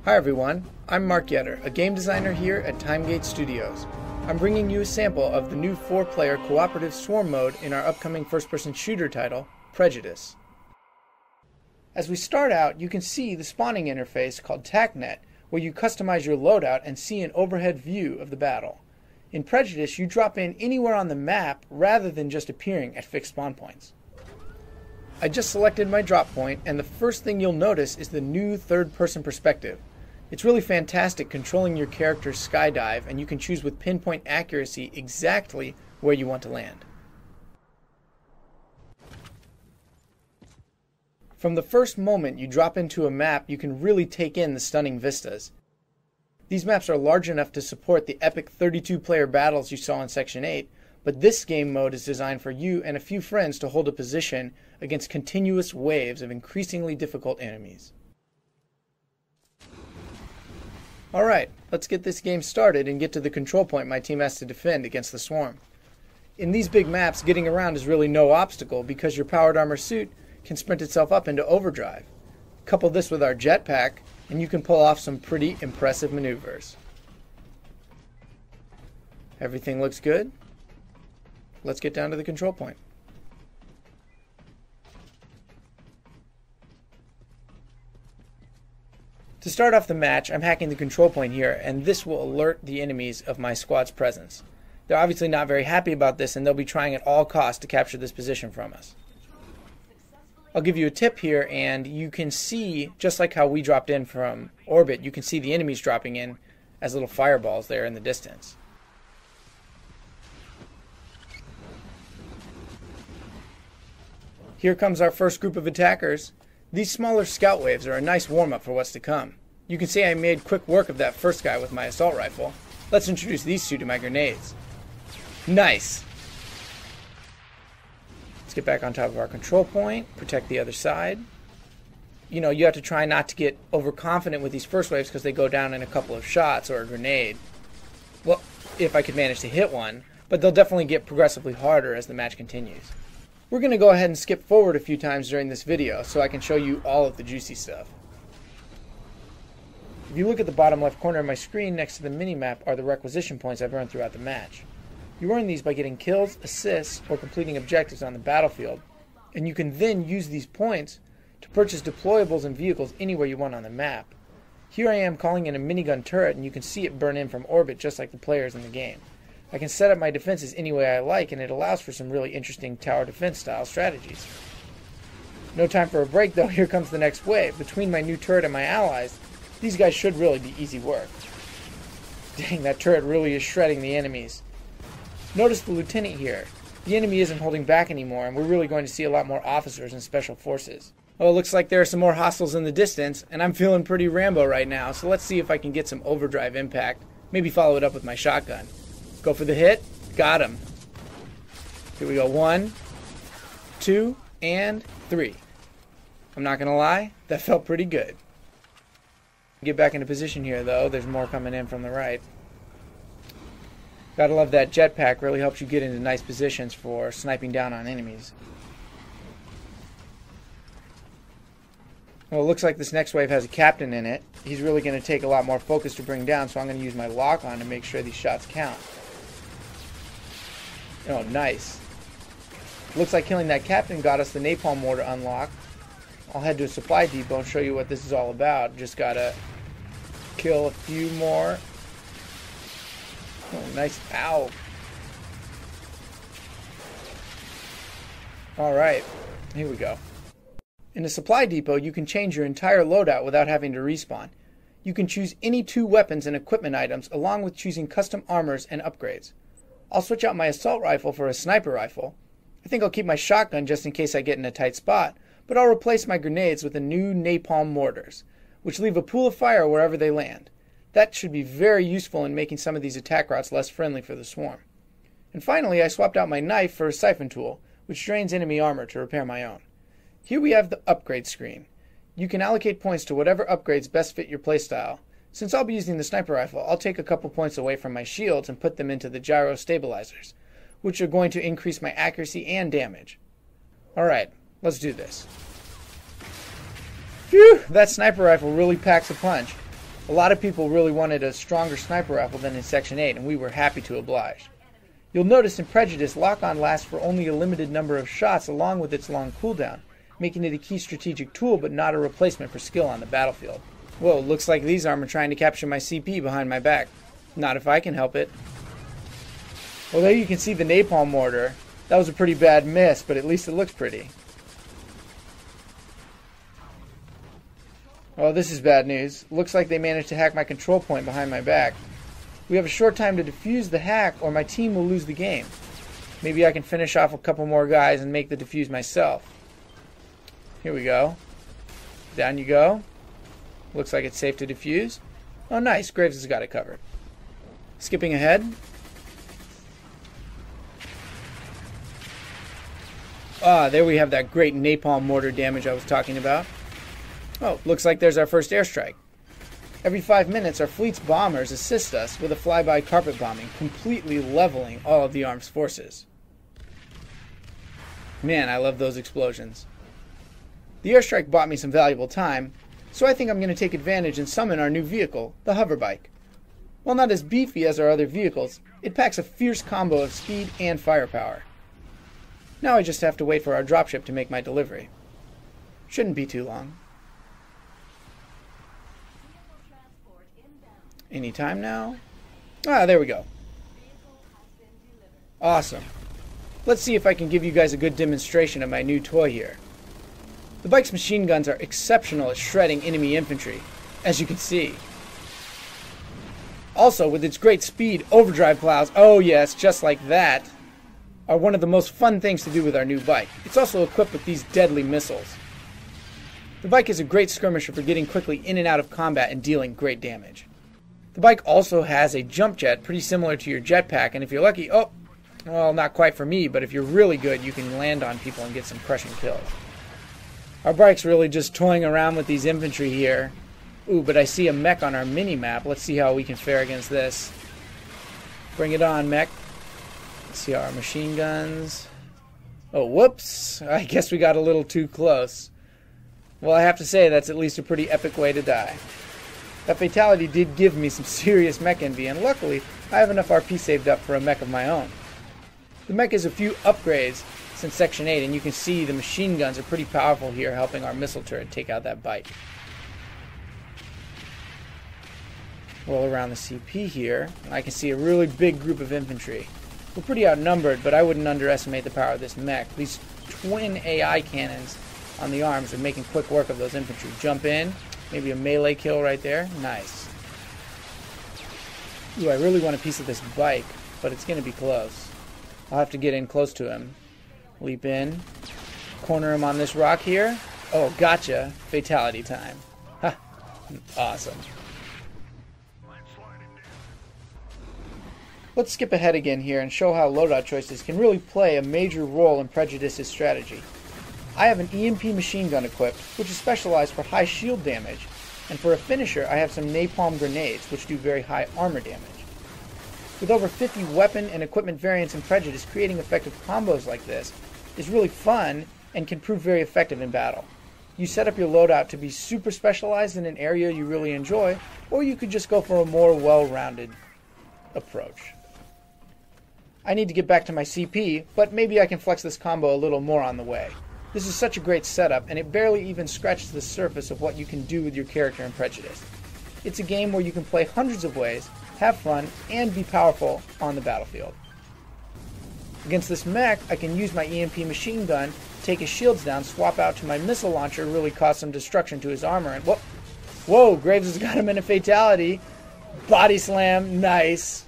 Hi everyone, I'm Mark Yetter, a game designer here at Timegate Studios. I'm bringing you a sample of the new 4-player cooperative swarm mode in our upcoming first-person shooter title, Prejudice. As we start out, you can see the spawning interface called TACnet, where you customize your loadout and see an overhead view of the battle. In Prejudice, you drop in anywhere on the map rather than just appearing at fixed spawn points. I just selected my drop point, and the first thing you'll notice is the new third-person perspective. It's really fantastic controlling your character's skydive, and you can choose with pinpoint accuracy exactly where you want to land. From the first moment you drop into a map, you can really take in the stunning vistas. These maps are large enough to support the epic 32-player battles you saw in Section 8, but this game mode is designed for you and a few friends to hold a position against continuous waves of increasingly difficult enemies. Alright, let's get this game started and get to the control point my team has to defend against the swarm. In these big maps, getting around is really no obstacle because your powered armor suit can sprint itself up into overdrive. Couple this with our jetpack, and you can pull off some pretty impressive maneuvers. Everything looks good. Let's get down to the control point. To start off the match, I'm hacking the control point here, and this will alert the enemies of my squad's presence. They're obviously not very happy about this, and they'll be trying at all costs to capture this position from us. I'll give you a tip here, and you can see, just like how we dropped in from orbit, you can see the enemies dropping in as little fireballs there in the distance. Here comes our first group of attackers. These smaller scout waves are a nice warm-up for what's to come. You can see I made quick work of that first guy with my assault rifle. Let's introduce these two to my grenades. Nice! Let's get back on top of our control point, protect the other side. You know, you have to try not to get overconfident with these first waves because they go down in a couple of shots or a grenade. Well, if I could manage to hit one, but they'll definitely get progressively harder as the match continues. We're going to go ahead and skip forward a few times during this video so I can show you all of the juicy stuff. If you look at the bottom left corner of my screen next to the minimap are the requisition points I've earned throughout the match. You earn these by getting kills, assists, or completing objectives on the battlefield, and you can then use these points to purchase deployables and vehicles anywhere you want on the map. Here I am calling in a minigun turret, and you can see it burn in from orbit just like the players in the game. I can set up my defenses any way I like, and it allows for some really interesting tower defense style strategies. No time for a break though, here comes the next wave. Between my new turret and my allies, these guys should really be easy work. Dang, that turret really is shredding the enemies. Notice the lieutenant here. The enemy isn't holding back anymore, and we're really going to see a lot more officers and special forces. Oh, it looks like there are some more hostiles in the distance, and I'm feeling pretty Rambo right now, so let's see if I can get some overdrive impact. Maybe follow it up with my shotgun. Go for the hit. Got him. Here we go. 1, 2, and 3. I'm not going to lie, that felt pretty good. Get back into position here, though. There's more coming in from the right. Gotta love that jetpack. Really helps you get into nice positions for sniping down on enemies. Well, it looks like this next wave has a captain in it. He's really going to take a lot more focus to bring down, so I'm going to use my lock-on to make sure these shots count. Oh, nice. Looks like killing that captain got us the napalm mortar unlocked. I'll head to a supply depot and show you what this is all about. Just gotta kill a few more. Oh, nice. Ow. Alright, here we go. In a supply depot, you can change your entire loadout without having to respawn. You can choose any 2 weapons and equipment items along with choosing custom armors and upgrades. I'll switch out my assault rifle for a sniper rifle. I think I'll keep my shotgun just in case I get in a tight spot, but I'll replace my grenades with the new napalm mortars, which leave a pool of fire wherever they land. That should be very useful in making some of these attack routes less friendly for the swarm. And finally, I swapped out my knife for a siphon tool, which drains enemy armor to repair my own. Here we have the upgrade screen. You can allocate points to whatever upgrades best fit your playstyle. Since I'll be using the sniper rifle, I'll take a couple points away from my shields and put them into the gyro stabilizers, which are going to increase my accuracy and damage. Alright, let's do this. Phew, that sniper rifle really packs a punch. A lot of people really wanted a stronger sniper rifle than in Section 8, and we were happy to oblige. You'll notice in Prejudice, lock-on lasts for only a limited number of shots along with its long cooldown, making it a key strategic tool but not a replacement for skill on the battlefield. Whoa, looks like these arms are trying to capture my CP behind my back. Not if I can help it. Well, there you can see the napalm mortar. That was a pretty bad miss, but at least it looks pretty. Oh, this is bad news. Looks like they managed to hack my control point behind my back. We have a short time to defuse the hack or my team will lose the game. Maybe I can finish off a couple more guys and make the defuse myself. Here we go. Down you go. Looks like it's safe to defuse. Oh, nice. Graves has got it covered. Skipping ahead. Ah, there we have that great napalm mortar damage I was talking about. Oh, looks like there's our first airstrike. Every 5 minutes, our fleet's bombers assist us with a flyby carpet bombing, completely leveling all of the armed forces. Man, I love those explosions. The airstrike bought me some valuable time, so I think I'm going to take advantage and summon our new vehicle, the hoverbike. While not as beefy as our other vehicles, it packs a fierce combo of speed and firepower. Now I just have to wait for our dropship to make my delivery. Shouldn't be too long. Any time now? Ah, there we go. Awesome. Let's see if I can give you guys a good demonstration of my new toy here. The bike's machine guns are exceptional at shredding enemy infantry, as you can see. Also, with its great speed, overdrive plows, oh yes, just like that, are one of the most fun things to do with our new bike. It's also equipped with these deadly missiles. The bike is a great skirmisher for getting quickly in and out of combat and dealing great damage. The bike also has a jump jet pretty similar to your jetpack, and if you're lucky, oh, well, not quite for me, but if you're really good, you can land on people and get some crushing kills. Our bike's really just toying around with these infantry here. Ooh, but I see a mech on our mini-map. Let's see how we can fare against this. Bring it on, mech. Let's see our machine guns. Oh, whoops. I guess we got a little too close. Well, I have to say, that's at least a pretty epic way to die. That fatality did give me some serious mech envy, and luckily, I have enough RP saved up for a mech of my own. The mech has a few upgrades since Section 8, and you can see the machine guns are pretty powerful here, helping our missile turret take out that bike. Roll around the CP here, and I can see a really big group of infantry. We're pretty outnumbered, but I wouldn't underestimate the power of this mech. These twin AI cannons on the arms are making quick work of those infantry. Jump in. Maybe a melee kill right there. Nice. Ooh, I really want a piece of this bike, but it's going to be close. I'll have to get in close to him. Leap in. Corner him on this rock here. Oh, gotcha. Fatality time. Ha. Awesome. Let's skip ahead again here and show how loadout choices can really play a major role in Prejudice's strategy. I have an EMP machine gun equipped, which is specialized for high shield damage, and for a finisher I have some napalm grenades, which do very high armor damage. With over 50 weapon and equipment variants in Prejudice, creating effective combos like this is really fun and can prove very effective in battle. You set up your loadout to be super specialized in an area you really enjoy, or you could just go for a more well-rounded approach. I need to get back to my CP, but maybe I can flex this combo a little more on the way. This is such a great setup, and it barely even scratches the surface of what you can do with your character in Prejudice. It's a game where you can play hundreds of ways, have fun, and be powerful on the battlefield. Against this mech, I can use my EMP machine gun, take his shields down, swap out to my missile launcher, really cause some destruction to his armor, and whoa, Graves has got him in a fatality. Body slam, nice.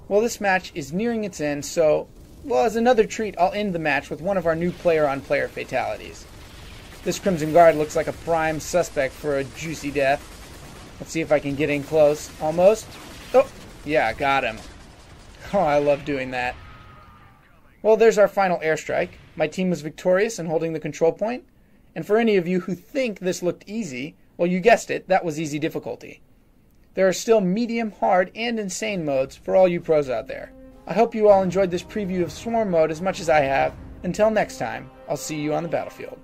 Well, this match is nearing its end, so, well, as another treat, I'll end the match with one of our new player-on-player fatalities. This Crimson Guard looks like a prime suspect for a juicy death. Let's see if I can get in close. Almost. Oh, yeah, got him. Oh, I love doing that. Well, there's our final airstrike. My team was victorious in holding the control point. And for any of you who think this looked easy, well, you guessed it, that was easy difficulty. There are still medium, hard, and insane modes for all you pros out there. I hope you all enjoyed this preview of Swarm mode as much as I have. Until next time, I'll see you on the battlefield.